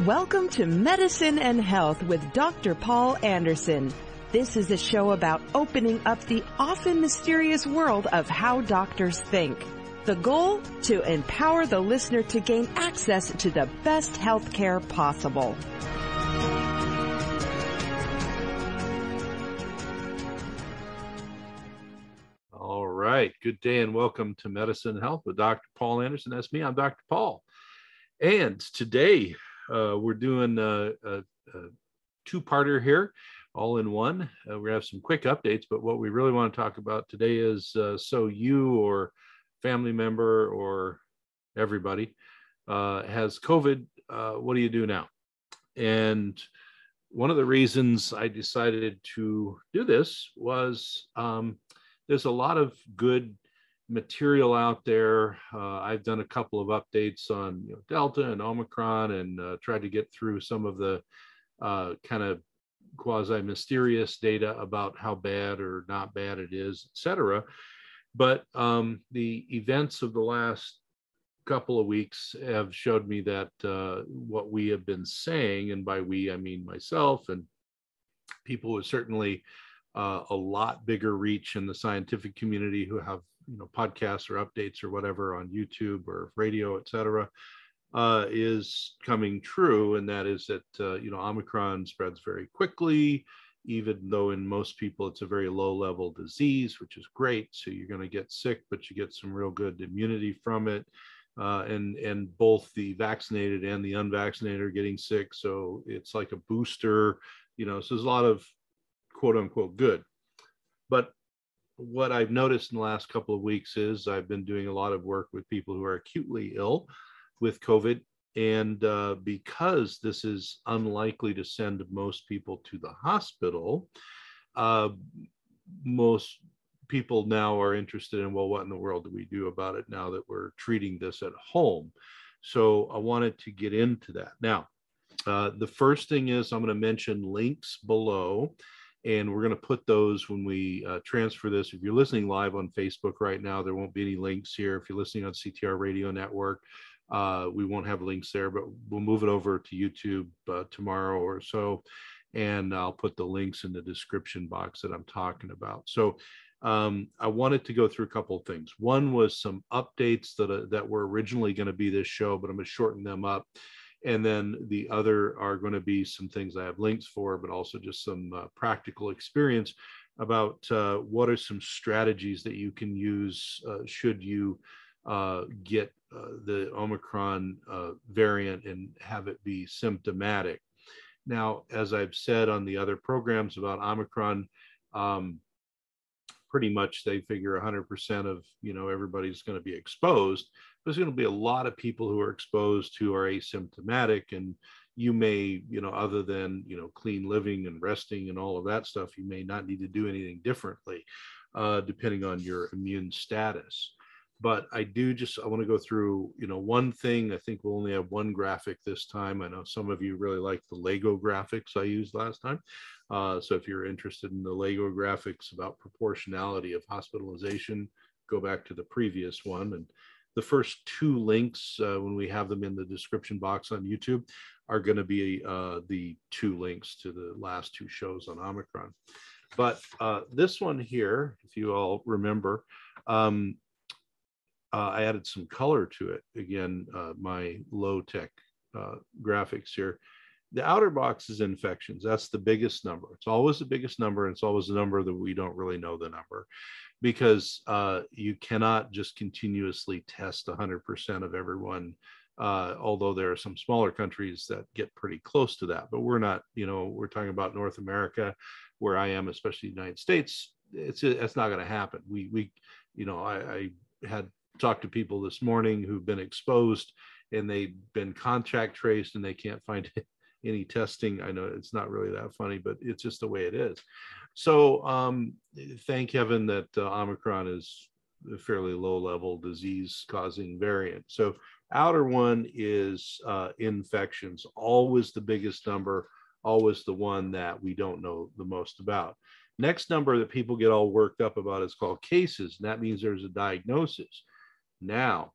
Welcome to Medicine and Health with Dr. Paul Anderson. This is a show about opening up the often mysterious world of how doctors think. The goal? To empower the listener to gain access to the best health care possible. All right. Good day and welcome to Medicine and Health with Dr. Paul Anderson. That's me. I'm Dr. Paul. And today we're doing a two-parter here, all in one. We have some quick updates, but what we really want to talk about today is so you or family member or everybody has COVID, what do you do now? And one of the reasons I decided to do this was there's a lot of good material out there. I've done a couple of updates on Delta and Omicron and tried to get through some of the kind of quasi-mysterious data about how bad or not bad it is, etc. But the events of the last couple of weeks have showed me that what we have been saying, and by we I mean myself and people with certainly a lot bigger reach in the scientific community who have podcasts or updates or whatever on YouTube or radio, etc., is coming true, and that is that Omicron spreads very quickly, even though in most people it's a very low-level disease, which is great. So you're going to get sick, but you get some real good immunity from it, and both the vaccinated and the unvaccinated are getting sick. So it's like a booster, so there's a lot of quote unquote good. But what I've noticed in the last couple of weeks is I've been doing a lot of work with people who are acutely ill with COVID. And because this is unlikely to send most people to the hospital, most people now are interested in, well, what in the world do we do about it now that we're treating this at home? So I wanted to get into that. Now, the first thing is I'm going to mention links below. And we're going to put those when we transfer this. If you're listening live on Facebook right now, there won't be any links here. If you're listening on CTR Radio Network, we won't have links there, but we'll move it over to YouTube tomorrow or so. And I'll put the links in the description box that I'm talking about. So I wanted to go through a couple of things. One was some updates that were originally going to be this show, but I'm going to shorten them up. And then the other are going to be some things I have links for, but also just some practical experience about what are some strategies that you can use should you get the Omicron variant and have it be symptomatic. Now, as I've said on the other programs about Omicron, pretty much they figure 100% of everybody's going to be exposed. There's going to be a lot of people who are exposed who are asymptomatic, and you may, other than, clean living and resting and all of that stuff, you may not need to do anything differently, depending on your immune status. But I want to go through, one thing. I think we'll only have one graphic this time. I know some of you really like the Lego graphics I used last time. So if you're interested in the Lego graphics about proportionality of hospitalization, go back to the previous one. And the first two links, when we have them in the description box on YouTube, are going to be the two links to the last two shows on Omicron. But this one here, if you all remember, I added some color to it. Again, my low-tech graphics here. The outer box is infections. That's the biggest number. It's always the biggest number, and it's always the number that we don't really know the number, because you cannot just continuously test 100% of everyone, although there are some smaller countries that get pretty close to that. But we're not, we're talking about North America, where I am, especially the United States. It's not going to happen. I had talked to people this morning who've been exposed, and they've been contact traced, and they can't find any testing. I know it's not really that funny, but it's just the way it is. So thank heaven that Omicron is a fairly low-level disease-causing variant. So outer one is infections, always the biggest number, always the one that we don't know the most about. Next number that people get all worked up about is called cases, and that means there's a diagnosis. Now,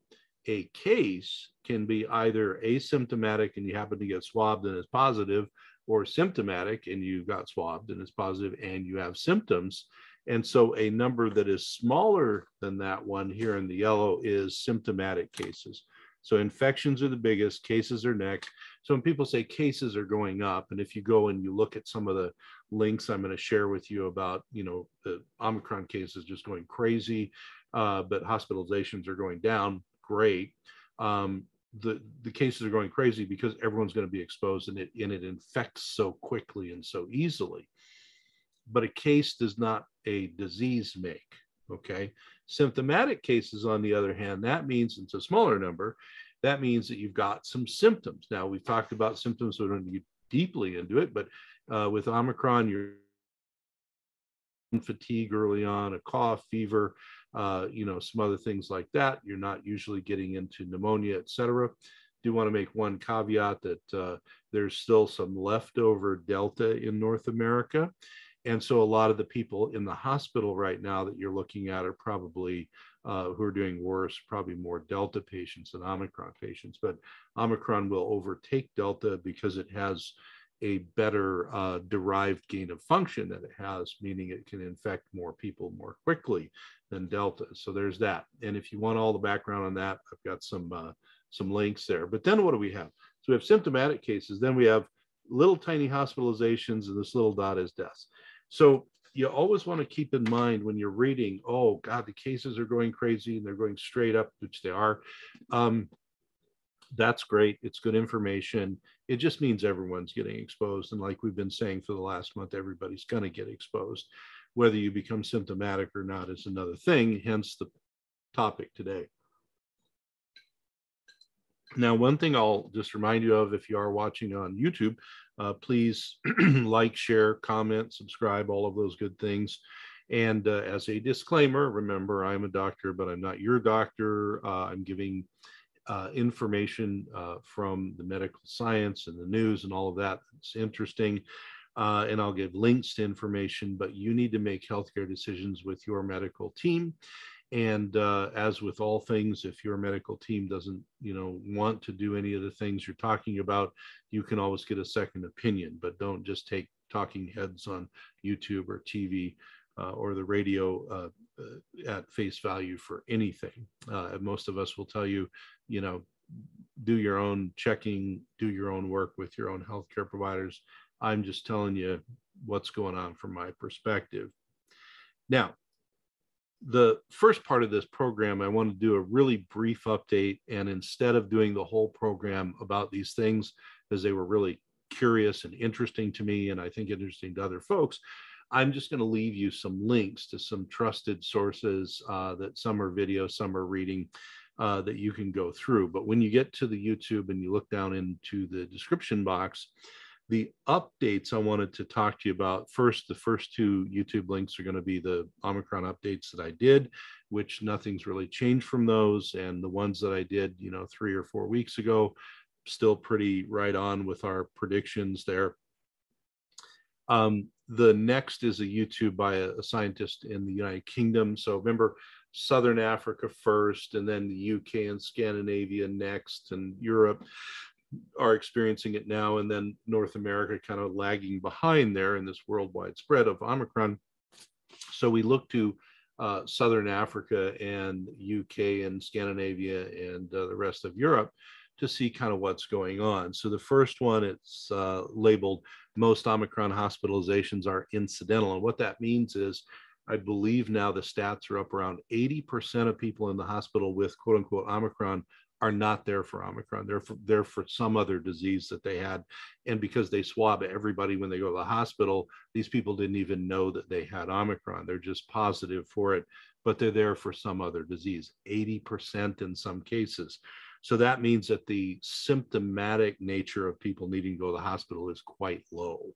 a case can be either asymptomatic and you happen to get swabbed and it's positive, or symptomatic and you got swabbed and it's positive and you have symptoms. And so a number that is smaller than that one here in the yellow is symptomatic cases. So infections are the biggest, cases are next. So when people say cases are going up, and if you go and you look at some of the links I'm going to share with you about, the Omicron cases just going crazy, but hospitalizations are going down, great. The cases are going crazy because everyone's going to be exposed, and it infects so quickly and so easily. But a case does not a disease make, okay? Symptomatic cases, on the other hand, that means it's a smaller number. That means that you've got some symptoms. Now, we've talked about symptoms, so we don't get deeply into it, but with Omicron, you're fatigue early on, a cough, fever, some other things like that. You're not usually getting into pneumonia, et cetera. Do want to make one caveat that there's still some leftover Delta in North America. And so a lot of the people in the hospital right now that you're looking at are probably who are doing worse, probably more Delta patients than Omicron patients. But Omicron will overtake Delta because it has a better derived gain of function that it has, meaning it can infect more people more quickly than Delta. So there's that. And if you want all the background on that, I've got some links there. But then what do we have? So we have symptomatic cases. Then we have little tiny hospitalizations, and this little dot is deaths. So you always want to keep in mind when you're reading, oh God, the cases are going crazy and they're going straight up, which they are. That's great. It's good information. It just means everyone's getting exposed. And like we've been saying for the last month, everybody's going to get exposed. Whether you become symptomatic or not is another thing, hence the topic today. Now, one thing I'll just remind you of, if you are watching on YouTube, please like, share, comment, subscribe, all of those good things. And as a disclaimer, remember, I'm a doctor, but I'm not your doctor. I'm giving information from the medical science and the news and all of that. It's interesting. And I'll give links to information, but you need to make healthcare decisions with your medical team. And as with all things, if your medical team doesn't, want to do any of the things you're talking about, you can always get a second opinion, but don't just take talking heads on YouTube or TV or the radio at face value for anything. Most of us will tell you, do your own checking, do your own work with your own healthcare providers. I'm just telling you what's going on from my perspective. Now, the first part of this program, I want to do a really brief update. And instead of doing the whole program about these things, as they were really curious and interesting to me, and I think interesting to other folks, I'm just going to leave you some links to some trusted sources that some are video, some are reading, that you can go through. But when you get to the YouTube and you look down into the description box, the updates I wanted to talk to you about, first, the first two YouTube links are going to be the Omicron updates that I did, which nothing's really changed from those. And the ones that I did, 3 or 4 weeks ago, still pretty right on with our predictions there. The next is a YouTube by a scientist in the United Kingdom. So remember, Southern Africa first, and then the UK and Scandinavia next, and Europe are experiencing it now, and then North America kind of lagging behind there in this worldwide spread of Omicron. So we look to Southern Africa and UK and Scandinavia and the rest of Europe to see kind of what's going on. So the first one, it's labeled "Most Omicron hospitalizations are incidental." And what that means is, I believe now the stats are up around 80% of people in the hospital with quote unquote Omicron are not there for Omicron. They're for some other disease that they had. And because they swab everybody when they go to the hospital, these people didn't even know that they had Omicron. They're just positive for it, but they're there for some other disease, 80% in some cases. So that means that the symptomatic nature of people needing to go to the hospital is quite low.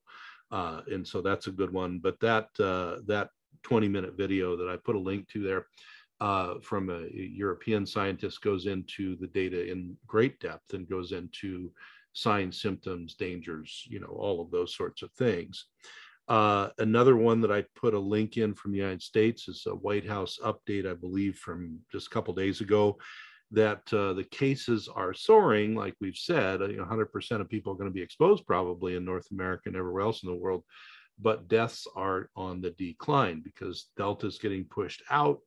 And so that's a good one. But that 20-minute video that I put a link to there, from a European scientist, goes into the data in great depth and goes into signs, symptoms, dangers, all of those sorts of things. Another one that I put a link in from the United States is a White House update, I believe, from just a couple of days ago. that the cases are soaring, like we've said. 100% of people are going to be exposed probably in North America and everywhere else in the world, but deaths are on the decline because Delta is getting pushed out.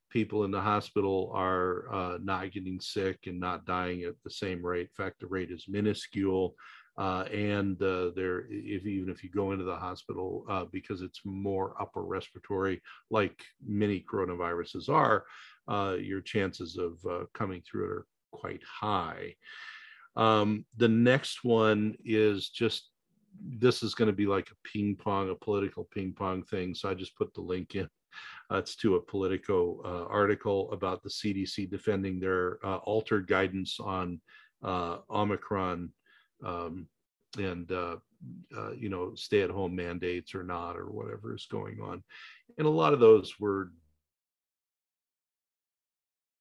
People in the hospital are not getting sick and not dying at the same rate. In fact, the rate is minuscule. Even if you go into the hospital, because it's more upper respiratory, like many coronaviruses are, your chances of coming through it are quite high. The next one is just, this is going to be like a political ping pong thing. So I just put the link in. It's to a Politico article about the CDC defending their altered guidance on Omicron and stay-at-home mandates or not, or whatever is going on. And a lot of those were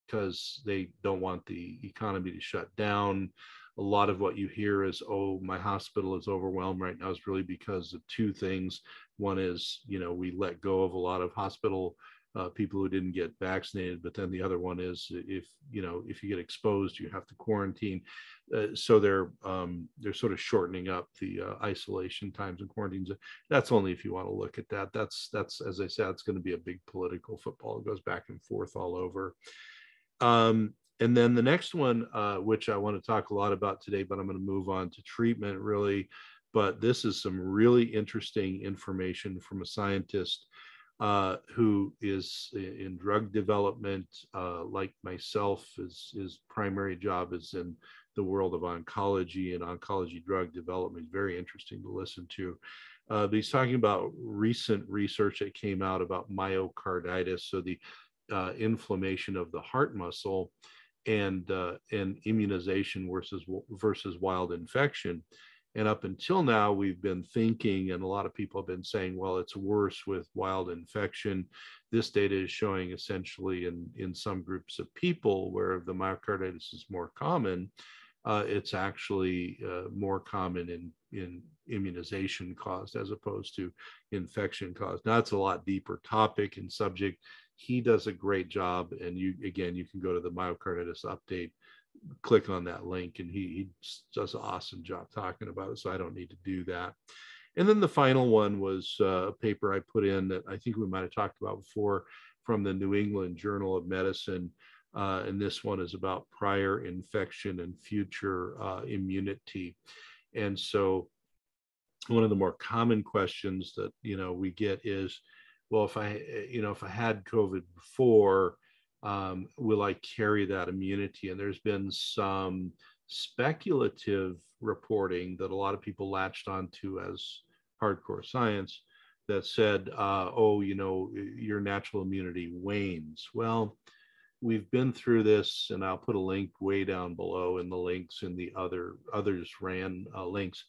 because they don't want the economy to shut down. A lot of what you hear is, oh, my hospital is overwhelmed right now, is really because of two things. One is, we let go of a lot of hospital people who didn't get vaccinated, but then the other one is if you get exposed, you have to quarantine. So they're sort of shortening up the isolation times and quarantines. That's only if you want to look at that. That's as I said, it's going to be a big political football. It goes back and forth all over. And then the next one, which I want to talk a lot about today, but I'm going to move on to treatment really. But this is some really interesting information from a scientist who is in drug development, like myself. His primary job is in the world of oncology and oncology drug development. Very interesting to listen to. But he's talking about recent research that came out about myocarditis, so the inflammation of the heart muscle, and immunization versus wild infection. And up until now, we've been thinking, and a lot of people have been saying, well, it's worse with wild infection. This data is showing essentially in some groups of people where the myocarditis is more common, it's actually more common in immunization caused as opposed to infection caused. Now, it's a lot deeper topic and subject. He does a great job, and you can go to the Myocarditis Update, click on that link, and he does an awesome job talking about it, so I don't need to do that. And then the final one was a paper I put in that I think we might have talked about before, from the New England Journal of Medicine, and this one is about prior infection and future immunity. And so one of the more common questions that we get is, well, if I had COVID before, will I carry that immunity? And there's been some speculative reporting that a lot of people latched onto as hardcore science that said, your natural immunity wanes. Well, we've been through this, and I'll put a link way down below in the links in the others ran links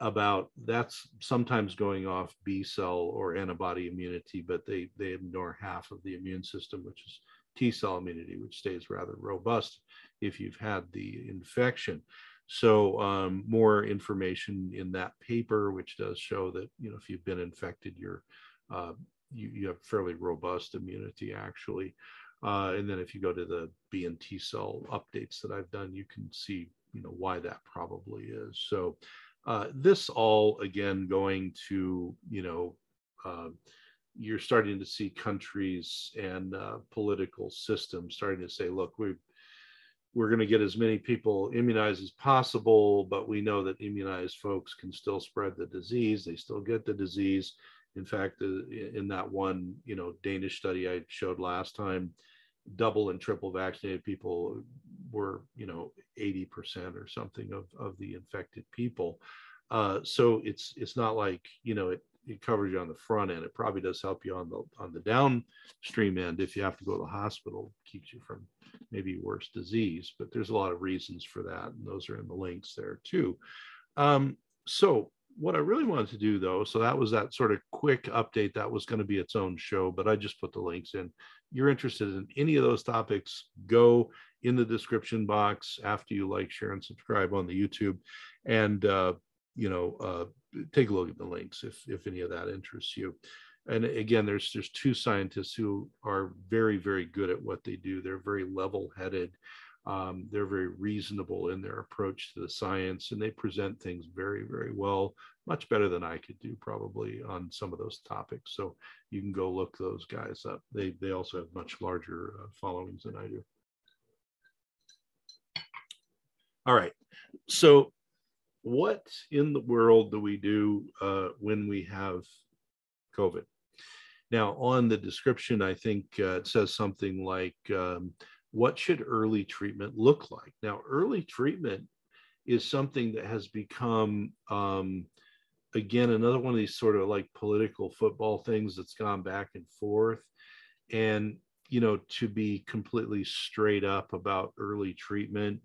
about that's sometimes going off B cell or antibody immunity, but they ignore half of the immune system, which is T cell immunity, which stays rather robust if you've had the infection. So more information in that paper, which does show that if you've been infected, you have fairly robust immunity actually. And then if you go to the B and T cell updates that I've done, you can see why that probably is. So this all, again, going to, you're starting to see countries and political systems starting to say, look, we're going to get as many people immunized as possible, but we know that immunized folks can still spread the disease. They still get the disease. In fact, in that one, Danish study I showed last time, double and triple vaccinated people were 80% or something of the infected people. So it's not like it covers you on the front end. It probably does help you on the downstream end if you have to go to the hospital. It keeps you from maybe worse disease, but there's a lot of reasons for that, and those are in the links there too. So what I really wanted to do, though, so that was that sort of quick update. That was going to be its own show, but I just put the links in. You're interested in any of those topics, go in the description box after you like, share, and subscribe on the YouTube, and take a look at the links if any of that interests you. And again, there's two scientists who are very, very good at what they do. They're very level-headed. They're very reasonable in their approach to the science, and they present things very, very well, much better than I could do probably on some of those topics. So you can go look those guys up. They also have much larger followings than I do. All right. So what in the world do we do when we have COVID? Now, on the description, I think it says something like, what should early treatment look like? Now, early treatment is something that has become, again, another one of these sort of like political football things that's gone back and forth. And, you know, to be completely straight up about early treatment,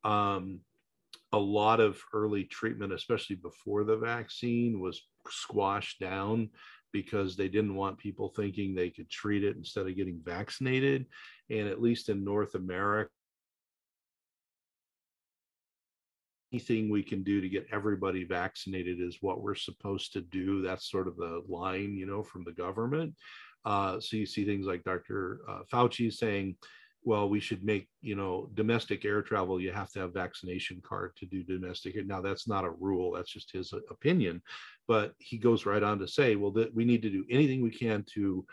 a lot of early treatment, especially before the vaccine, was squashed down because they didn't want people thinking they could treat it instead of getting vaccinated. And at least in North America, anything we can do to get everybody vaccinated is what we're supposed to do. That's sort of the line, you know, from the government. So you see things like Dr. Fauci saying, well, we should make, you know, domestic air travel, you have to have vaccination card to do domestic. Now, that's not a rule. That's just his opinion. But he goes right on to say, well, that we need to do anything we can to,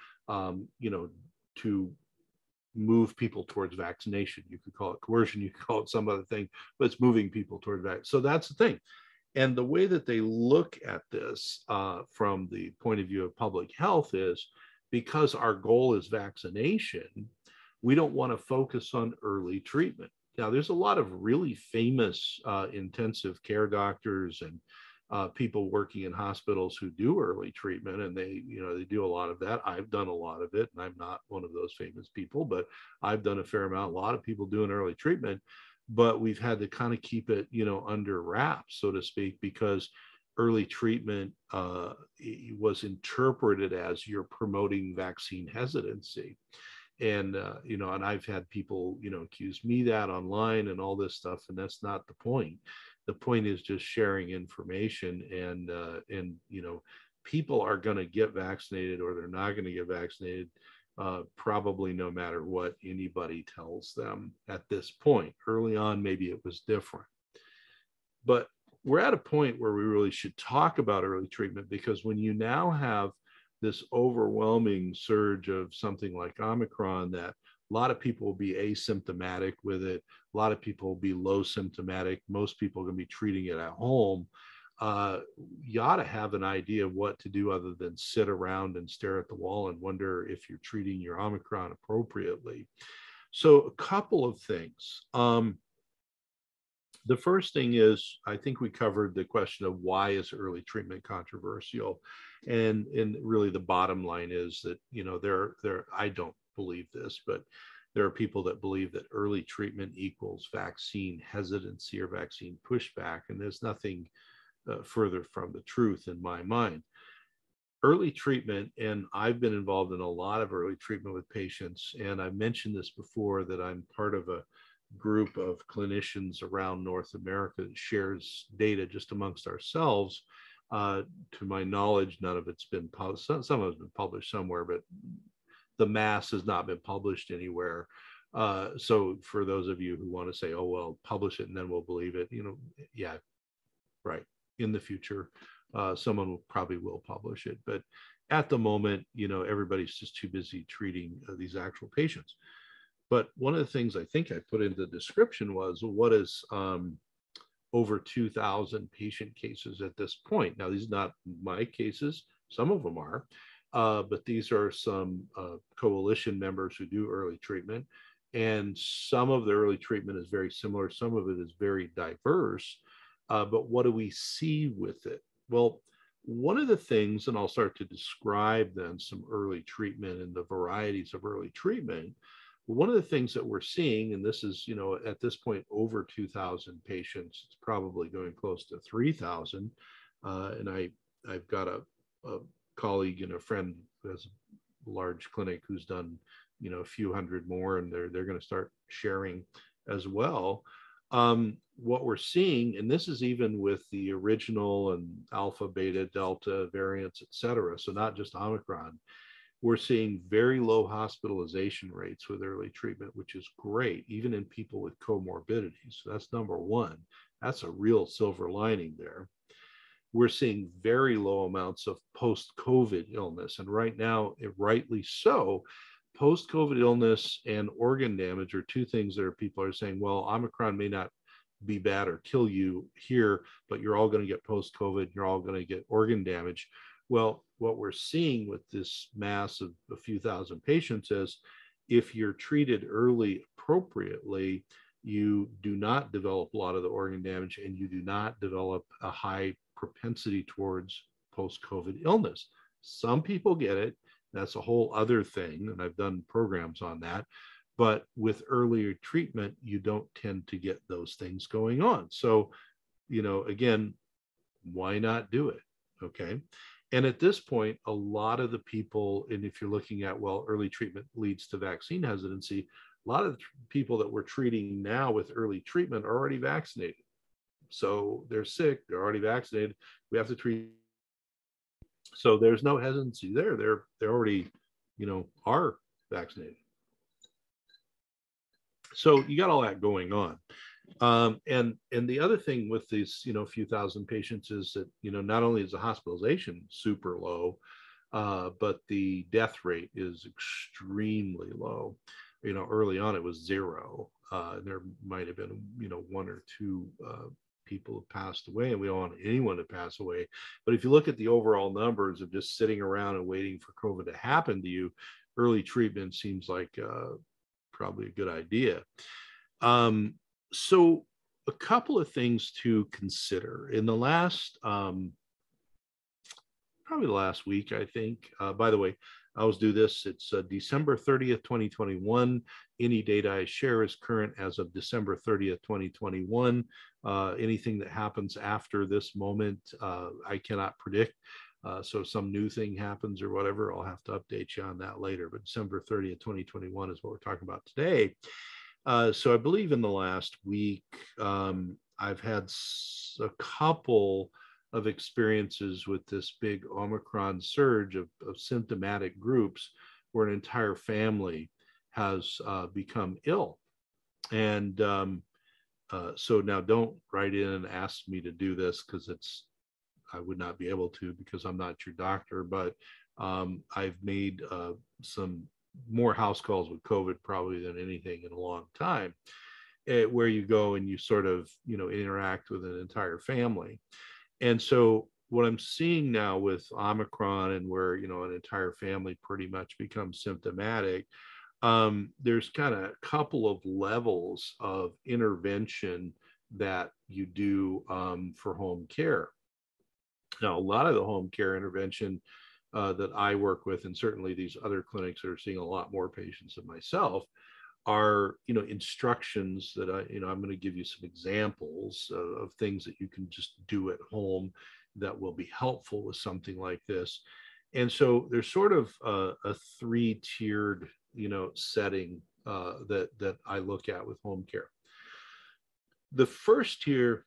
you know, to move people towards vaccination. You could call it coercion, you could call it some other thing, but it's moving people toward vaccination. So that's the thing. And the way that they look at this from the point of view of public health is, because our goal is vaccination, we don't want to focus on early treatment. Now, there's a lot of really famous intensive care doctors and people working in hospitals who do early treatment, and they do a lot of that. I've done a lot of it, and I'm not one of those famous people, but I've done a fair amount. A lot of people doing early treatment, but we've had to kind of keep it, you know, under wraps, so to speak, because early treatment was interpreted as you're promoting vaccine hesitancy. And, you know, and I've had people, you know, accuse me that online and all this stuff, and that's not the point. The point is just sharing information, and you know, people are going to get vaccinated or they're not going to get vaccinated, probably no matter what anybody tells them at this point. Early on, maybe it was different. But we're at a point where we really should talk about early treatment, because when you now have this overwhelming surge of something like Omicron, that a lot of people will be asymptomatic with it. A lot of people will be low symptomatic. Most people are going to be treating it at home. You ought to have an idea of what to do other than sit around and stare at the wall and wonder if you're treating your Omicron appropriately. So a couple of things. The first thing is, I think we covered the question of why is early treatment controversial, and really the bottom line is that, you know, I don't believe this, but there are people that believe that early treatment equals vaccine hesitancy or vaccine pushback, and there's nothing further from the truth in my mind. Early treatment, and I've been involved in a lot of early treatment with patients, and I've mentioned this before, that I'm part of a group of clinicians around North America that shares data just amongst ourselves. To my knowledge, none of it's been published. Some of it's been published somewhere, but the mass has not been published anywhere. So for those of you who want to say, oh, well, publish it and then we'll believe it, you know, yeah, right. In the future, someone probably will publish it. But at the moment, you know, everybody's just too busy treating these actual patients. But one of the things I think I put in the description was, well, what is over 2,000 patient cases at this point? Now, these are not my cases. Some of them are, but these are some coalition members who do early treatment. And some of the early treatment is very similar. Some of it is very diverse. But what do we see with it? Well, one of the things, and I'll start to describe then some early treatment and the varieties of early treatment. One of the things that we're seeing, and this is, you know, at this point, over 2,000 patients, it's probably going close to 3,000. And I've got a colleague and a friend who has a large clinic who's done, you know, a few hundred more, and they're going to start sharing as well. What we're seeing, and this is even with the original and alpha, beta, delta variants, et cetera, so not just Omicron, We're seeing very low hospitalization rates with early treatment, which is great, even in people with comorbidities. So that's number one. That's a real silver lining there. We're seeing very low amounts of post-COVID illness. And right now, rightly so, post-COVID illness and organ damage are two things that people are saying, well, Omicron may not be bad or kill you here, but you're all going to get post-COVID, you're all going to get organ damage. Well, what we're seeing with this mass of a few thousand patients is if you're treated early appropriately, you do not develop a lot of the organ damage and you do not develop a high propensity towards post-COVID illness. Some people get it. That's a whole other thing, and I've done programs on that. But with earlier treatment, you don't tend to get those things going on. So, again, why not do it? Okay. And at this point, a lot of the people, and if you're looking at, well, early treatment leads to vaccine hesitancy, a lot of the people that we're treating now with early treatment are already vaccinated. So they're sick, they're already vaccinated. We have to treat. So there's no hesitancy there. They're already, are vaccinated. So you got all that going on. And the other thing with these, few thousand patients is that, not only is the hospitalization super low, but the death rate is extremely low. Early on it was 0. There might have been, 1 or 2 people have passed away, and we don't want anyone to pass away. But if you look at the overall numbers of just sitting around and waiting for COVID to happen to you, early treatment seems like probably a good idea. So a couple of things to consider in the last, probably the last week, I think. By the way, I always do this. It's December 30th, 2021. Any data I share is current as of December 30th, 2021. Anything that happens after this moment, I cannot predict. So if some new thing happens or whatever, I'll have to update you on that later. But December 30th, 2021 is what we're talking about today. So I believe in the last week, I've had a couple of experiences with this big Omicron surge of symptomatic groups where an entire family has become ill. And so now don't write in and ask me to do this because I would not be able to because I'm not your doctor, but I've made some more house calls with COVID probably than anything in a long time, where you go and you sort of, interact with an entire family. And so what I'm seeing now with Omicron and where, an entire family pretty much becomes symptomatic, there's kind of a couple of levels of intervention that you do for home care. Now, a lot of the home care intervention that I work with, and certainly these other clinics that are seeing a lot more patients than myself, are instructions that I'm going to give you some examples of things that you can just do at home that will be helpful with something like this. And so there's sort of a 3-tiered setting that I look at with home care. The first tier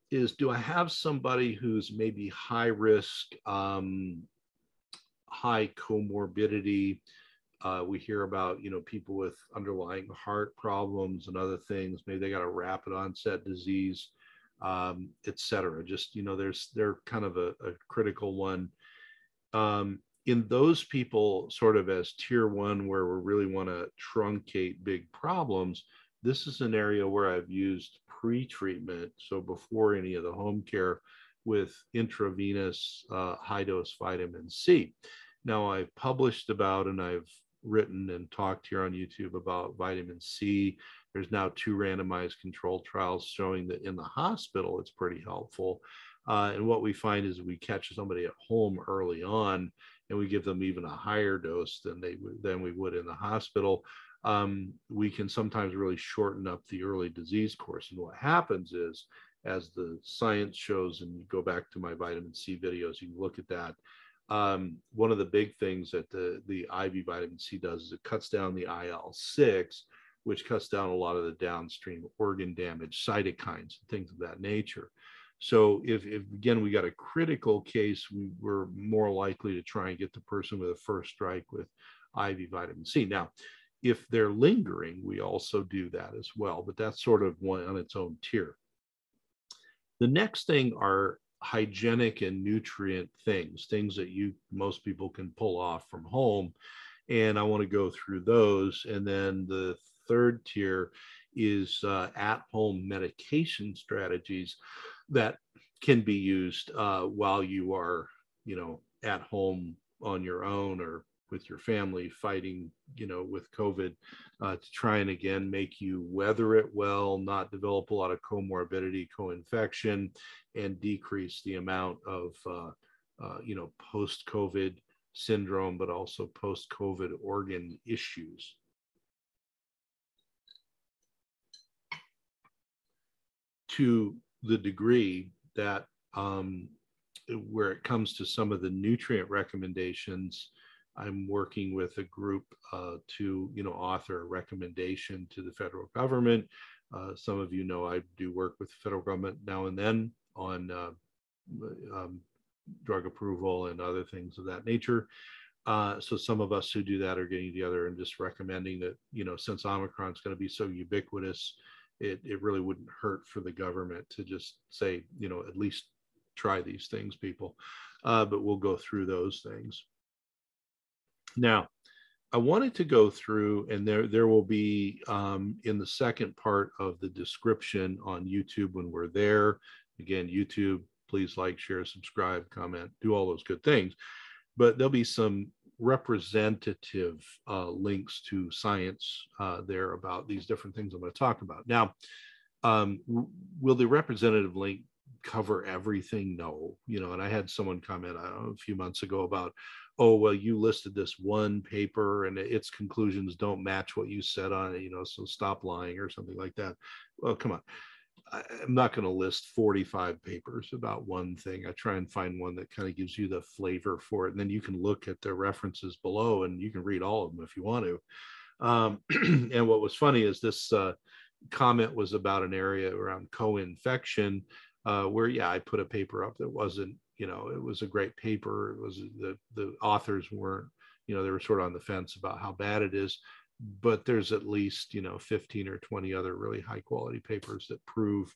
is, do I have somebody who's maybe high risk, high comorbidity? We hear about, people with underlying heart problems and other things. Maybe they got a rapid onset disease, et cetera. Just, they're kind of a critical one. In those people, sort of as tier 1, where we really want to truncate big problems, this is an area where I've used pre-treatment, so before any of the home care, with intravenous high-dose vitamin C. Now, I've published about, and I've written and talked here on YouTube about vitamin C. There's now 2 randomized controlled trials showing that in the hospital, it's pretty helpful. And what we find is we catch somebody at home early on, and we give them even a higher dose than we would in the hospital. We can sometimes really shorten up the early disease course. And what happens is, as the science shows, and you go back to my vitamin C videos, you can look at that. One of the big things that the IV vitamin C does is it cuts down the IL-6, which cuts down a lot of the downstream organ damage, cytokines, and things of that nature. So if again, we got a critical case, we're more likely to try and get the person with a first strike with IV vitamin C. Now, if they're lingering, we also do that as well, but that's sort of one on its own tier. The next thing are hygienic and nutrient things that most people can pull off from home. And I want to go through those. And then the third tier is at-home medication strategies that can be used while you are, at home on your own or with your family fighting, with COVID, to try and again make you weather it well, not develop a lot of comorbidity, co-infection, and decrease the amount of post-COVID syndrome, but also post-COVID organ issues. To the degree that where it comes to some of the nutrient recommendations, I'm working with a group to, author a recommendation to the federal government. Some of you know I do work with the federal government now and then on drug approval and other things of that nature. So some of us who do that are getting together and just recommending that, since Omicron is going to be so ubiquitous, it really wouldn't hurt for the government to just say, at least try these things, people. But we'll go through those things. Now, I wanted to go through, and there will be in the second part of the description on YouTube when we're there. Again, YouTube, please like, share, subscribe, comment, do all those good things. But there'll be some representative links to science there about these different things I'm going to talk about. Now, will the representative link cover everything? No. And I had someone comment, I don't know, a few months ago about, oh, well, you listed this one paper and its conclusions don't match what you said on it, so stop lying or something like that. Well, come on. I'm not going to list 45 papers about one thing. I try and find one that kind of gives you the flavor for it. And then you can look at the references below and you can read all of them if you want to. And what was funny is this comment was about an area around co-infection where, yeah, I put a paper up that wasn't, it was a great paper. It was the authors weren't, they were sort of on the fence about how bad it is. But there's at least, 15 or 20 other really high quality papers that prove,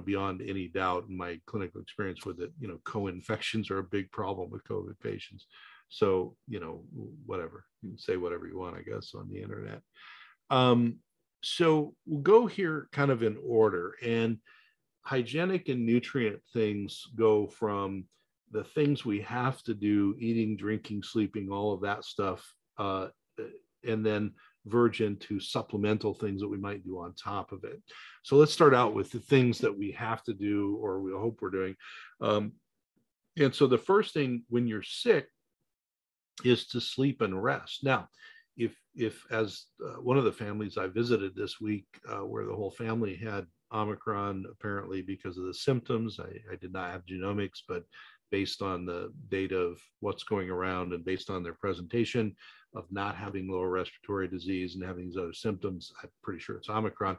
beyond any doubt in my clinical experience with it, co-infections are a big problem with COVID patients. So, whatever, you can say whatever you want, I guess, on the internet. So we'll go here kind of in order, and hygienic and nutrient things go from the things we have to do, eating, drinking, sleeping, all of that stuff, and then verge into supplemental things that we might do on top of it. So let's start out with the things that we have to do, or we hope we're doing. And so the first thing when you're sick is to sleep and rest. Now, if as one of the families I visited this week, where the whole family had Omicron, apparently because of the symptoms, I did not have genomics, but based on the data of what's going around and based on their presentation of not having lower respiratory disease and having these other symptoms, I'm pretty sure it's Omicron.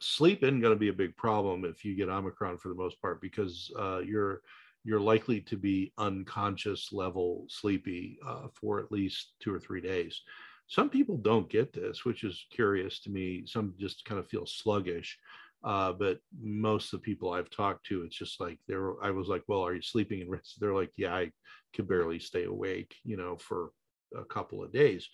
Sleep isn't going to be a big problem if you get Omicron for the most part, because you're likely to be unconscious level sleepy for at least 2 or 3 days. Some people don't get this, which is curious to me. Some just kind of feel sluggish. But most of the people I've talked to, it's just like I was like, well, are you sleeping and rest? They're like, yeah, I could barely stay awake, for a couple of days.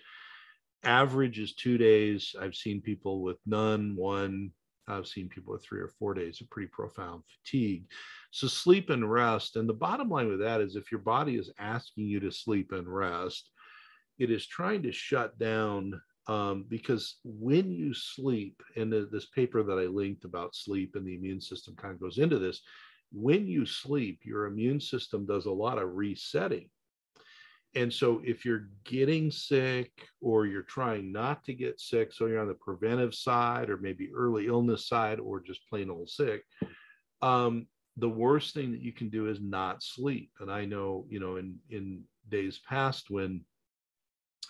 Average is 2 days. I've seen people with none, 1. I've seen people with 3 or 4 days of pretty profound fatigue. So sleep and rest. And the bottom line with that is if your body is asking you to sleep and rest, it is trying to shut down, because when you sleep, and this paper that I linked about sleep and the immune system kind of goes into this, when you sleep, your immune system does a lot of resetting. And so if you're getting sick or you're trying not to get sick, so you're on the preventive side or maybe early illness side or just plain old sick, the worst thing that you can do is not sleep. And I know, in days past when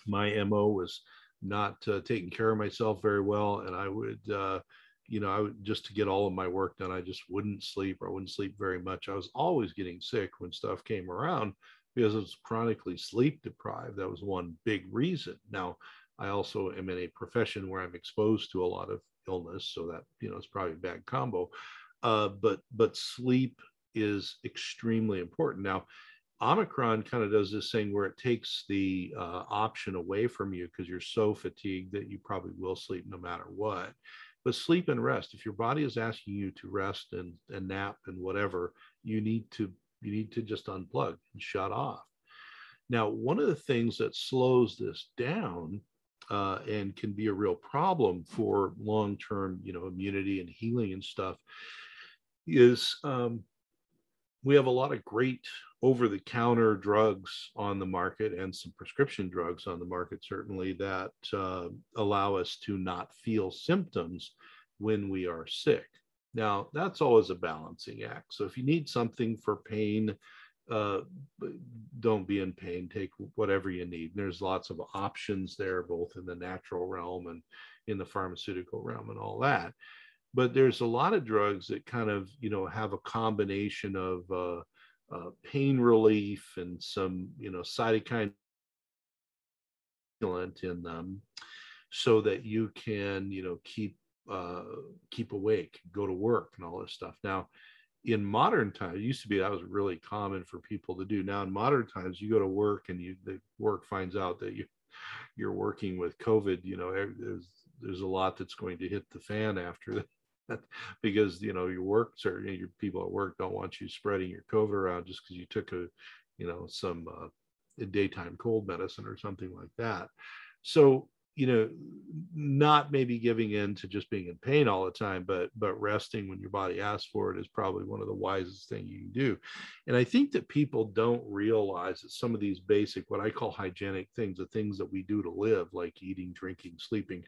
my MO was not taking care of myself very well, and I would, just to get all of my work done, I just wouldn't sleep, or I wouldn't sleep very much. I was always getting sick when stuff came around because I was chronically sleep deprived. That was one big reason. Now, I also am in a profession where I'm exposed to a lot of illness, so that, it's probably a bad combo. But sleep is extremely important. Now, Omicron kind of does this thing where it takes the option away from you because you're so fatigued that you probably will sleep no matter what. But sleep and rest. If your body is asking you to rest and nap and whatever, you need to just unplug and shut off. Now, one of the things that slows this down and can be a real problem for long-term, immunity and healing and stuff is we have a lot of great over-the-counter drugs on the market, and some prescription drugs on the market, certainly, that allow us to not feel symptoms when we are sick. Now, that's always a balancing act. So if you need something for pain, don't be in pain. Take whatever you need. And there's lots of options there, both in the natural realm and in the pharmaceutical realm and all that. But there's a lot of drugs that kind of, have a combination of pain relief and some, cytokine in them, so that you can, keep awake, go to work, and all this stuff. Now, in modern times, it used to be that was really common for people to do. Now, in modern times, you go to work and the work finds out that you're working with COVID. There's a lot that's going to hit the fan after that, because your work, certainly your people at work don't want you spreading your COVID around just because you took some daytime cold medicine or something like that. So, not maybe giving in to just being in pain all the time, but resting when your body asks for it is probably one of the wisest things you can do. And I think that people don't realize that some of these basic, what I call hygienic things, the things that we do to live, like eating, drinking, sleeping,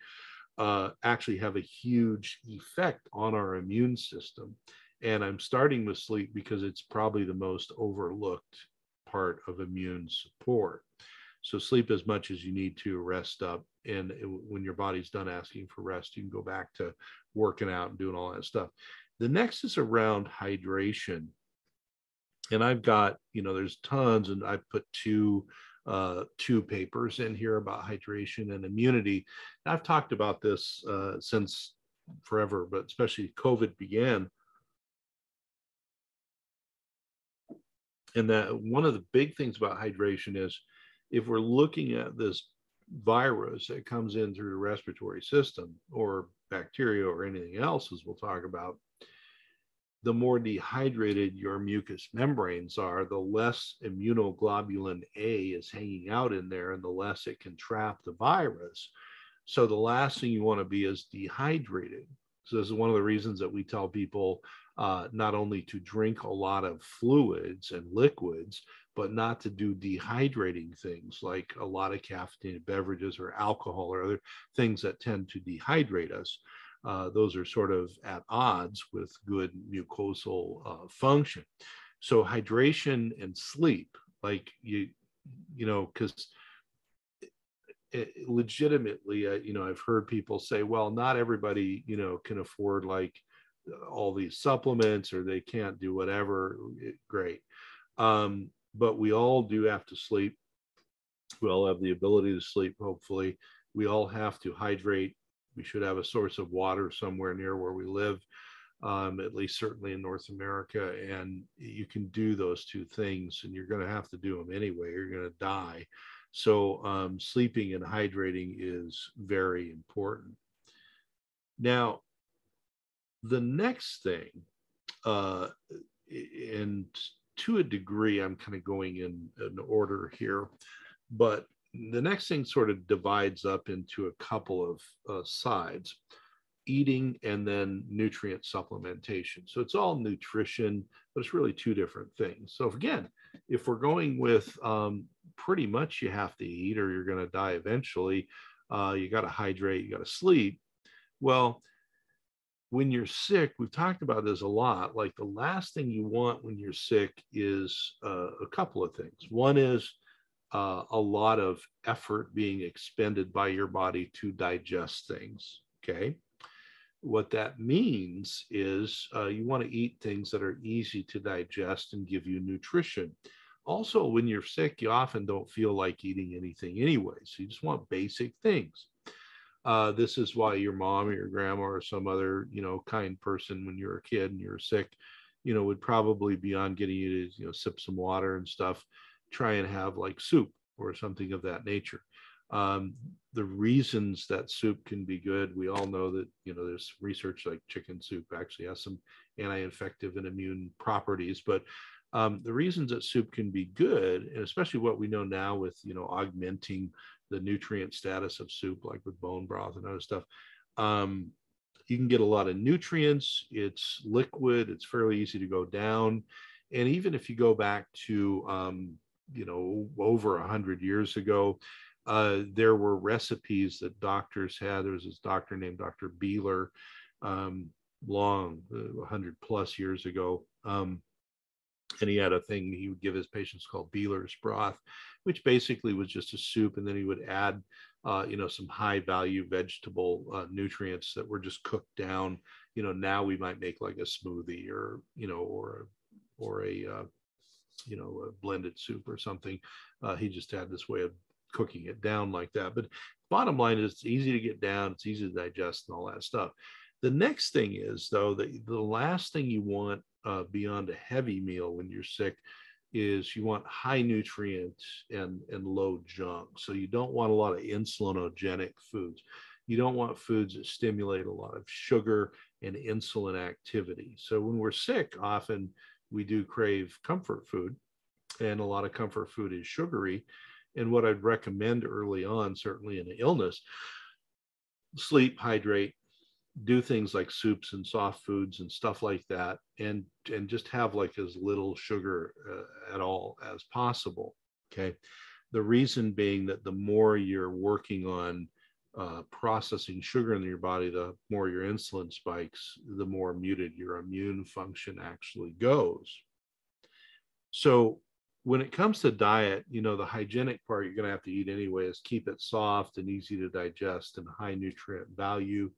actually have a huge effect on our immune system. And I'm starting with sleep because it's probably the most overlooked part of immune support. So sleep as much as you need to, rest up. And when your body's done asking for rest, you can go back to working out and doing all that stuff. The next is around hydration. And I've got, there's tons, and I put two papers in here about hydration and immunity. And I've talked about this since forever, but especially COVID began. And that one of the big things about hydration is, if we're looking at this virus that comes in through the respiratory system, or bacteria, or anything else, as we'll talk about, the more dehydrated your mucous membranes are, the less immunoglobulin A is hanging out in there, and the less it can trap the virus. So the last thing you want to be is dehydrated. So this is one of the reasons that we tell people not only to drink a lot of fluids and liquids, but not to do dehydrating things like a lot of caffeinated beverages or alcohol or other things that tend to dehydrate us. Those are sort of at odds with good mucosal function. So hydration and sleep, like because legitimately, I've heard people say, well, not everybody, can afford like all these supplements, or they can't do whatever. Great. But we all do have to sleep. We all have the ability to sleep, hopefully. We all have to hydrate. We should have a source of water somewhere near where we live, at least certainly in North America. And you can do those two things, and you're going to have to do them anyway. You're going to die. So sleeping and hydrating is very important. Now, the next thing, and to a degree, I'm kind of going in an order here, but the next thing sort of divides up into a couple of sides: eating and then nutrient supplementation. So it's all nutrition, but it's really two different things. So again, if we're going with pretty much you have to eat or you're going to die eventually, you got to hydrate, you got to sleep. Well, when you're sick, we've talked about this a lot. Like, the last thing you want when you're sick is a couple of things. One is a lot of effort being expended by your body to digest things. Okay. What that means is you want to eat things that are easy to digest and give you nutrition. Also, when you're sick, you often don't feel like eating anything anyway. So you just want basic things. This is why your mom or your grandma or some other, kind person when you're a kid and you're sick, would probably be on getting you to, sip some water and stuff, try and have like soup or something of that nature. The reasons that soup can be good, we all know that, there's research like chicken soup actually has some anti-infective and immune properties, but the reasons that soup can be good, and especially what we know now with, augmenting the nutrient status of soup, like with bone broth and other stuff, you can get a lot of nutrients. It's liquid. It's fairly easy to go down. And even if you go back to, over 100 years ago, there were recipes that doctors had. There was this doctor named Dr. Beeler, long 100 plus years ago. And he had a thing he would give his patients called Beeler's broth, which basically was just a soup. And then he would add, some high value vegetable nutrients that were just cooked down. Now we might make like a smoothie or a blended soup or something. He just had this way of cooking it down like that. But bottom line is it's easy to get down, it's easy to digest and all that stuff. The next thing is, though, that the last thing you want beyond a heavy meal when you're sick is you want high nutrients and low junk. So you don't want a lot of insulinogenic foods. You don't want foods that stimulate a lot of sugar and insulin activity. So when we're sick, often we do crave comfort food, and a lot of comfort food is sugary. And what I'd recommend early on, certainly in an illness, sleep, hydrate, do things like soups and soft foods and stuff like that, and just have like as little sugar at all as possible. Okay. The reason being that the more you're working on processing sugar in your body, the more your insulin spikes, the more muted your immune function actually goes. So when it comes to diet, the hygienic part you're going to have to eat anyway is keep it soft and easy to digest and high nutrient value.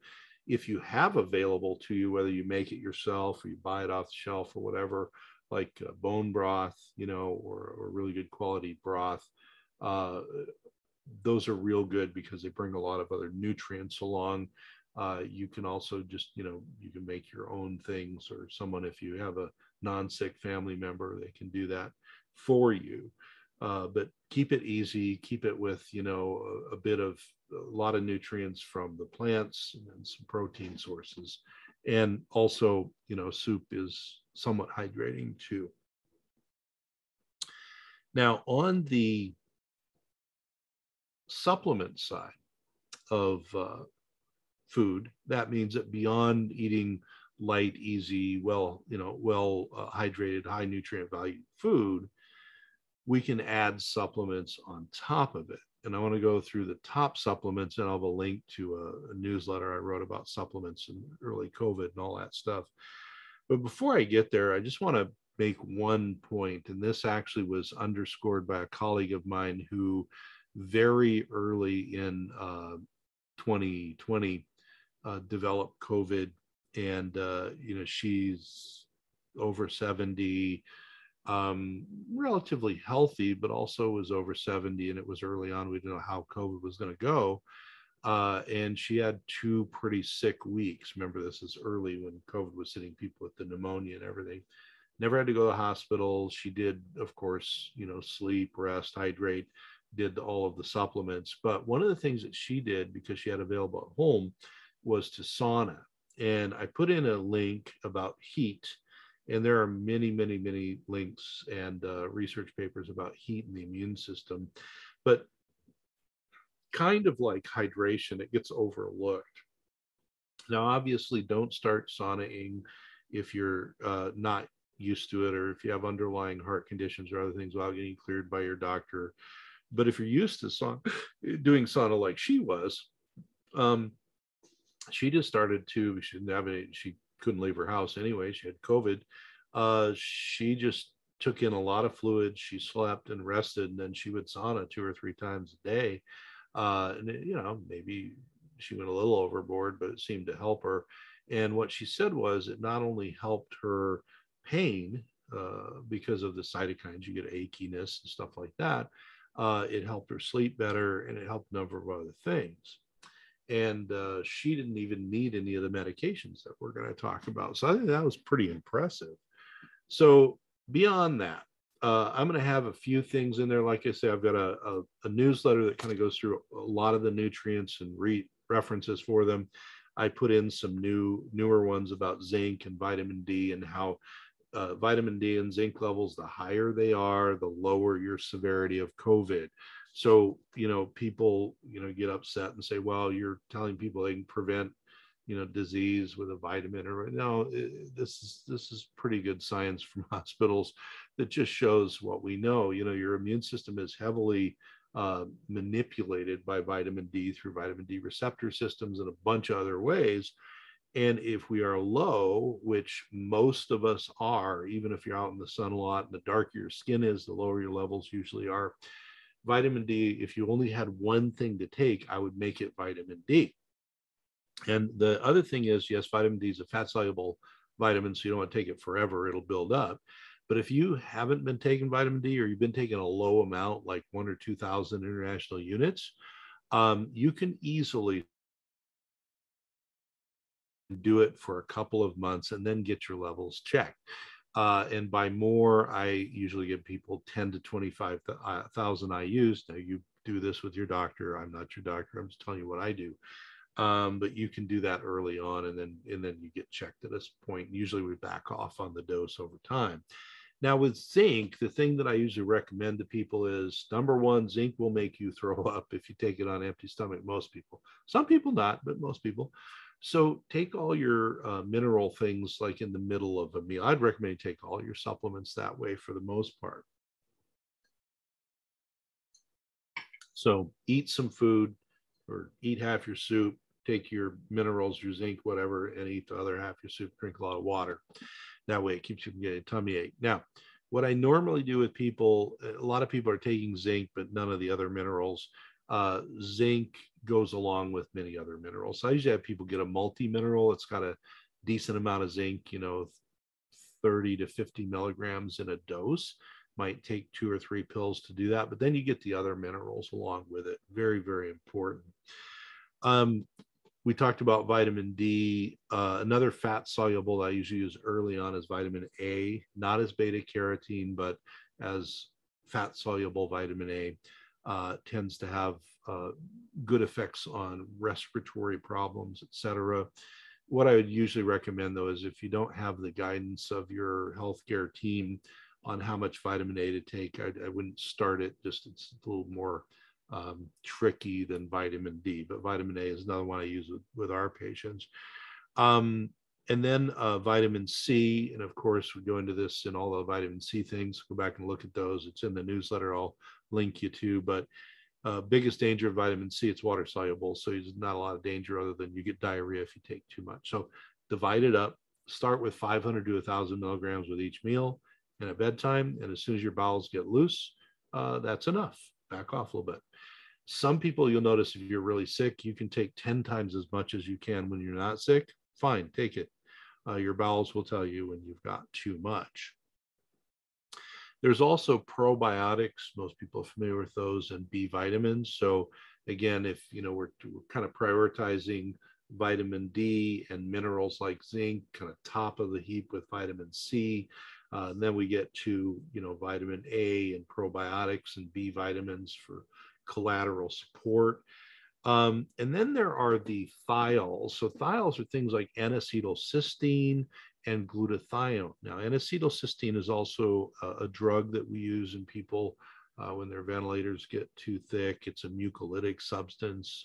If you have available to you, whether you make it yourself or you buy it off the shelf or whatever, like bone broth, or really good quality broth, those are real good because they bring a lot of other nutrients along. You can also just, you can make your own things, or someone, if you have a non-sick family member, they can do that for you. But keep it easy, keep it with, a lot of nutrients from the plants and some protein sources. And also, soup is somewhat hydrating too. Now, on the supplement side of food, that means that beyond eating light, easy, hydrated, high nutrient value food, we can add supplements on top of it. And I want to go through the top supplements, and I'll have a link to a newsletter I wrote about supplements and early COVID and all that stuff. But before I get there, I just want to make one point, and this actually was underscored by a colleague of mine who very early in 2020 developed COVID, and she's over 70, relatively healthy, but also was over 70, and it was early on. We didn't know how COVID was going to go. And she had 2 pretty sick weeks. Remember, this is early when COVID was hitting people with the pneumonia and everything. Never had to go to the hospital. She did, of course, sleep, rest, hydrate, did all of the supplements. But one of the things that she did, because she had available at home, was to sauna. And I put in a link about heat. And there are many, many, many links and research papers about heat and the immune system. But kind of like hydration, it gets overlooked. Now, obviously, don't start saunaing if you're not used to it, or if you have underlying heart conditions or other things, without getting cleared by your doctor. But if you're used to doing sauna like she was, she just started to, she couldn't leave her house anyway. She had COVID. She just took in a lot of fluids. She slept and rested, and then she would sauna 2 or 3 times a day. And maybe she went a little overboard, but it seemed to help her. And what she said was it not only helped her pain because of the cytokines, you get achiness and stuff like that. It helped her sleep better, and it helped a number of other things. And she didn't even need any of the medications that we're going to talk about. So I think that was pretty impressive. So beyond that, I'm going to have a few things in there. Like I say, I've got a newsletter that kind of goes through a lot of the nutrients and references for them. I put in some newer ones about zinc and vitamin D, and how vitamin D and zinc levels, the higher they are, the lower your severity of COVID. So, people, get upset and say, well, you're telling people they can prevent, disease with a vitamin. Or no, this is pretty good science from hospitals that just shows what we know. Your immune system is heavily manipulated by vitamin D through vitamin D receptor systems and a bunch of other ways. And if we are low, which most of us are, even if you're out in the sun a lot, and the darker your skin is, the lower your levels usually are. Vitamin D, if you only had one thing to take, I would make it vitamin D. And the other thing is, yes, vitamin D is a fat soluble vitamin, so you don't want to take it forever, it'll build up. But if you haven't been taking vitamin D, or you've been taking a low amount, like 1,000 or 2,000 international units, you can easily do it for a couple of months and then get your levels checked. And by more, I usually give people 10 to 25,000 IUs. Now, you do this with your doctor. I'm not your doctor. I'm just telling you what I do. But you can do that early on, and then you get checked at this point. Usually we back off on the dose over time. Now, with zinc, the thing that I usually recommend to people is, number one, zinc will make you throw up if you take it on empty stomach. Most people, some people not, but most people. So take all your mineral things like in the middle of a meal. I'd recommend you take all your supplements that way for the most part. So eat some food, or eat half your soup, take your minerals, your zinc, whatever, and eat the other half your soup. Drink a lot of water. That way it keeps you from getting a tummy ache. Now, what I normally do with people, a lot of people are taking zinc, but none of the other minerals. Zinc goes along with many other minerals. So I usually have people get a multi-mineral. It's got a decent amount of zinc, 30 to 50 milligrams in a dose. Might take 2 or 3 pills to do that, but then you get the other minerals along with it. Very, very important. We talked about vitamin D. Another fat soluble that I usually use early on is vitamin A, not as beta carotene, but as fat soluble vitamin A. Tends to have good effects on respiratory problems, etc. What I would usually recommend, though, is if you don't have the guidance of your healthcare team on how much vitamin A to take, I wouldn't start it. Just, it's a little more tricky than vitamin D, but vitamin A is another one I use with our patients. And then vitamin C, and of course we go into this in all the vitamin C things. Go back and look at those. It's in the newsletter. I'll link you to. But biggest danger of vitamin C, it's water soluble, so there's not a lot of danger other than you get diarrhea if you take too much. So divide it up. Start with 500 to 1,000 milligrams with each meal and at bedtime. And as soon as your bowels get loose, that's enough. Back off a little bit. Some people, you'll notice, if you're really sick, you can take 10 times as much as you can when you're not sick. Fine, take it. Your bowels will tell you when you've got too much. There's also probiotics. Most people are familiar with those, and B vitamins. So again, if we're kind of prioritizing vitamin D and minerals like zinc, kind of top of the heap with vitamin C. And then we get to vitamin A and probiotics and B vitamins for collateral support. And then there are the thiols. So thiols are things like N-acetylcysteine and glutathione. Now, N-acetylcysteine is also a drug that we use in people when their ventilators get too thick. It's a mucolytic substance,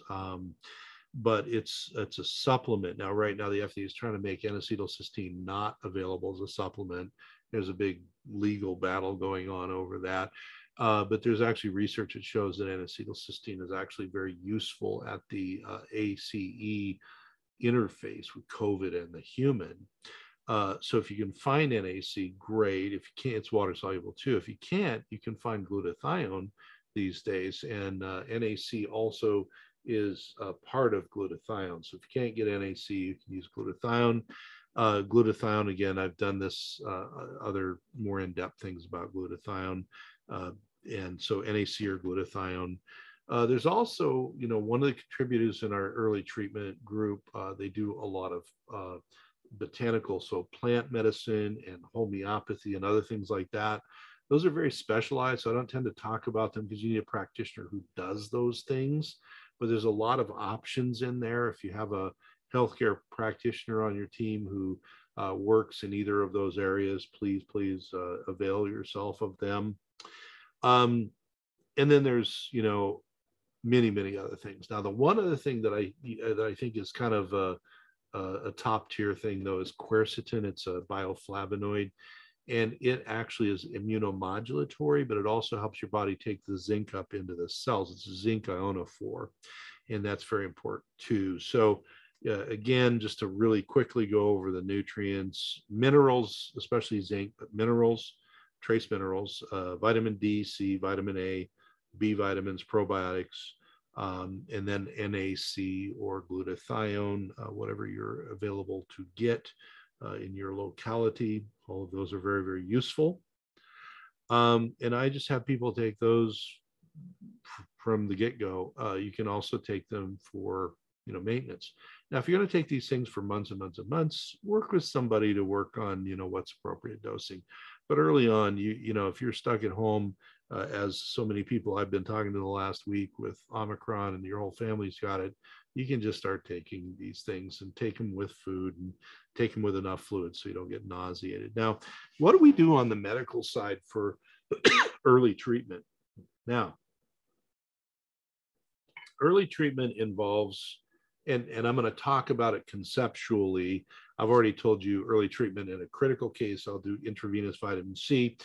but it's a supplement. Now, right now, the FDA is trying to make N-acetylcysteine not available as a supplement. There's a big legal battle going on over that. But there's actually research that shows that N-acetylcysteine is actually very useful at the ACE interface with COVID and the human. So if you can find NAC, great. If you can't, it's water soluble too. If you can't, you can find glutathione these days. And NAC also is a part of glutathione. So if you can't get NAC, you can use glutathione. Glutathione, again, I've done this other more in-depth things about glutathione. And so NAC or glutathione. There's also, one of the contributors in our early treatment group, they do a lot of botanical, so plant medicine and homeopathy and other things like that. Those are very specialized, so I don't tend to talk about them because you need a practitioner who does those things. But there's a lot of options in there. If you have a healthcare practitioner on your team who works in either of those areas, please avail yourself of them. And then there's, many other things. Now, the one other thing that I think is kind of a top tier thing, though, is quercetin. It's a bioflavonoid, and it actually is immunomodulatory, but it also helps your body take the zinc up into the cells. It's a zinc ionophore, and that's very important too. So again, just to really quickly go over the nutrients, minerals, especially zinc, but minerals, trace minerals, vitamin D, C, vitamin A, B vitamins, probiotics, and then NAC or glutathione, whatever you're available to get in your locality. All of those are very, very useful. And I just have people take those from the get-go. You can also take them for, maintenance. Now, if you're going to take these things for months and months and months, work with somebody to work on, what's appropriate dosing. But early on, if you're stuck at home, as so many people I've been talking to the last week with Omicron and your whole family's got it, you can just start taking these things and take them with food and take them with enough fluid so you don't get nauseated. Now, what do we do on the medical side for early treatment? Now, early treatment involves, and I'm going to talk about it conceptually. I've already told you early treatment in a critical case, I'll do intravenous vitamin C.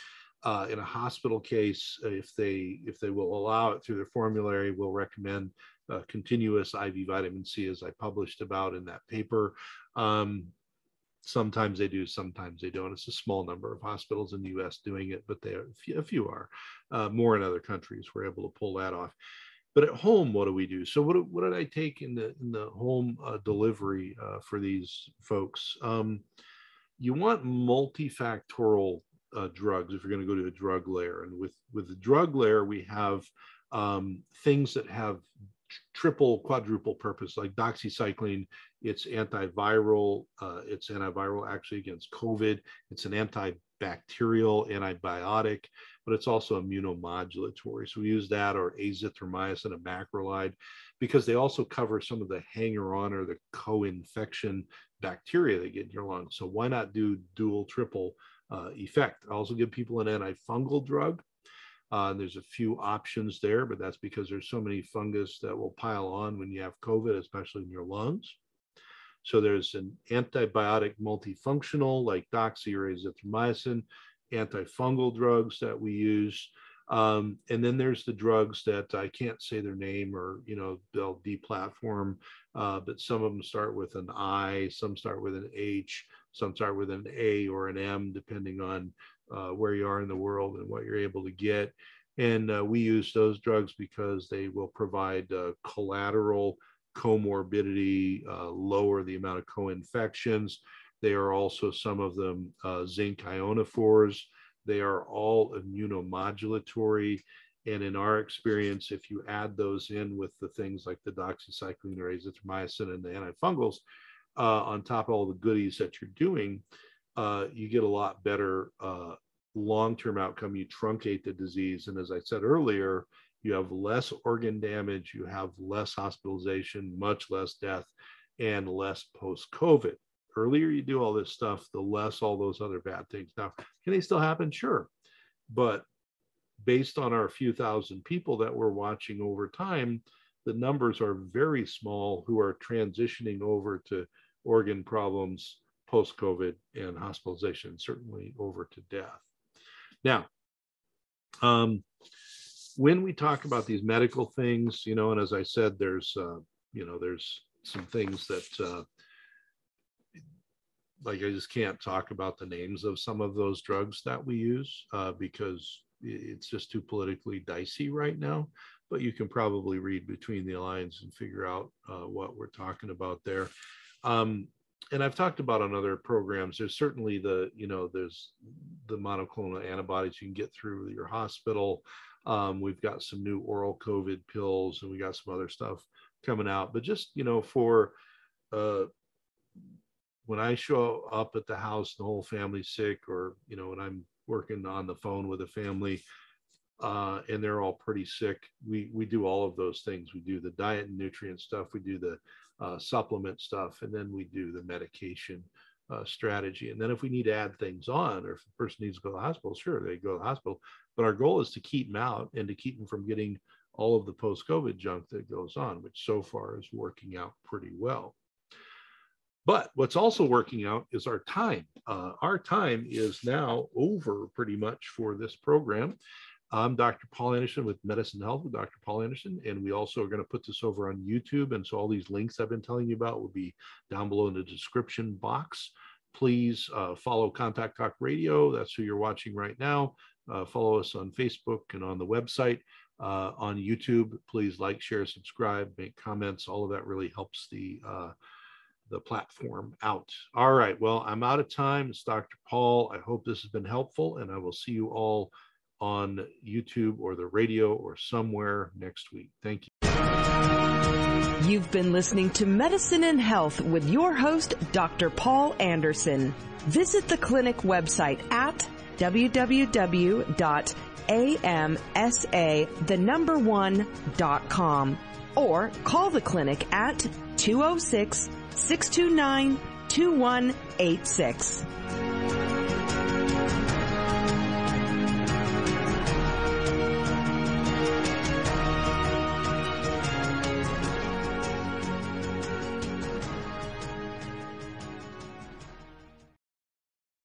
In a hospital case, if they will allow it through their formulary, we'll recommend continuous IV vitamin C, as I published about in that paper. Sometimes they do, sometimes they don't. It's a small number of hospitals in the US doing it, but a few are. More in other countries, we're able to pull that off. But at home, what do we do? So what did I take in the home delivery for these folks? You want multifactorial drugs if you're going to go to a drug layer. And with the drug layer, we have things that have triple, quadruple purpose, like doxycycline. It's antiviral. It's antiviral actually against COVID. It's an antibacterial, antibiotic, but it's also immunomodulatory. So we use that, or azithromycin, a macrolide, because they also cover some of the hanger-on or the co-infection bacteria that get in your lungs. So why not do dual, triple effect? I also give people an antifungal drug. There's a few options there, but that's because there's so many fungus that will pile on when you have COVID, especially in your lungs. So there's an antibiotic multifunctional like doxy or azithromycin, antifungal drugs that we use. And then there's the drugs that I can't say their name, or, they'll deplatform, but some of them start with an I, some start with an H, some start with an A or an M, depending on where you are in the world and what you're able to get. And we use those drugs because they will provide collateral comorbidity, lower the amount of co-infections. They are also, some of them, zinc ionophores. They are all immunomodulatory. And in our experience, if you add those in with the things like the doxycycline or azithromycin and the antifungals, on top of all the goodies that you're doing, you get a lot better long-term outcome. You truncate the disease. And as I said earlier, you have less organ damage, you have less hospitalization, much less death, and less post-COVID. Earlier you do all this stuff, the less all those other bad things. Now, can they still happen? Sure. But based on our few thousand people that we're watching over time, the numbers are very small who are transitioning over to organ problems post-COVID and hospitalization, certainly over to death. Now, when we talk about these medical things, and as I said, there's some things that, like, I just can't talk about the names of some of those drugs that we use because it's just too politically dicey right now. but you can probably read between the lines and figure out what we're talking about there. And I've talked about on other programs, there's certainly there's the monoclonal antibodies you can get through your hospital. We've got some new oral COVID pills, and we got some other stuff coming out. But just, for when I show up at the house, the whole family's sick, or, when I'm working on the phone with a family and they're all pretty sick, we do all of those things. We do the diet and nutrient stuff. We do the supplement stuff, and then we do the medication strategy. And then if we need to add things on, or if the person needs to go to the hospital, sure, they go to the hospital. But our goal is to keep them out and to keep them from getting all of the post-COVID junk that goes on, which so far is working out pretty well. But what's also working out is our time. Our time is now over pretty much for this program. I'm Dr. Paul Anderson with Medicine Health with Dr. Paul Anderson, and we also are going to put this over on YouTube. And so all these links I've been telling you about will be down below in the description box. Please follow Contact Talk Radio. That's who you're watching right now. Follow us on Facebook and on the website. On YouTube, please like, share, subscribe, make comments. All of that really helps the platform out. All right, well, I'm out of time. It's Dr. Paul. I hope this has been helpful, and I will see you all on YouTube or the radio or somewhere next week. Thank you. You've been listening to Medicine and Health with your host, Dr. Paul Anderson. Visit the clinic website at www.amsa1.com or call the clinic at 206-629-2186.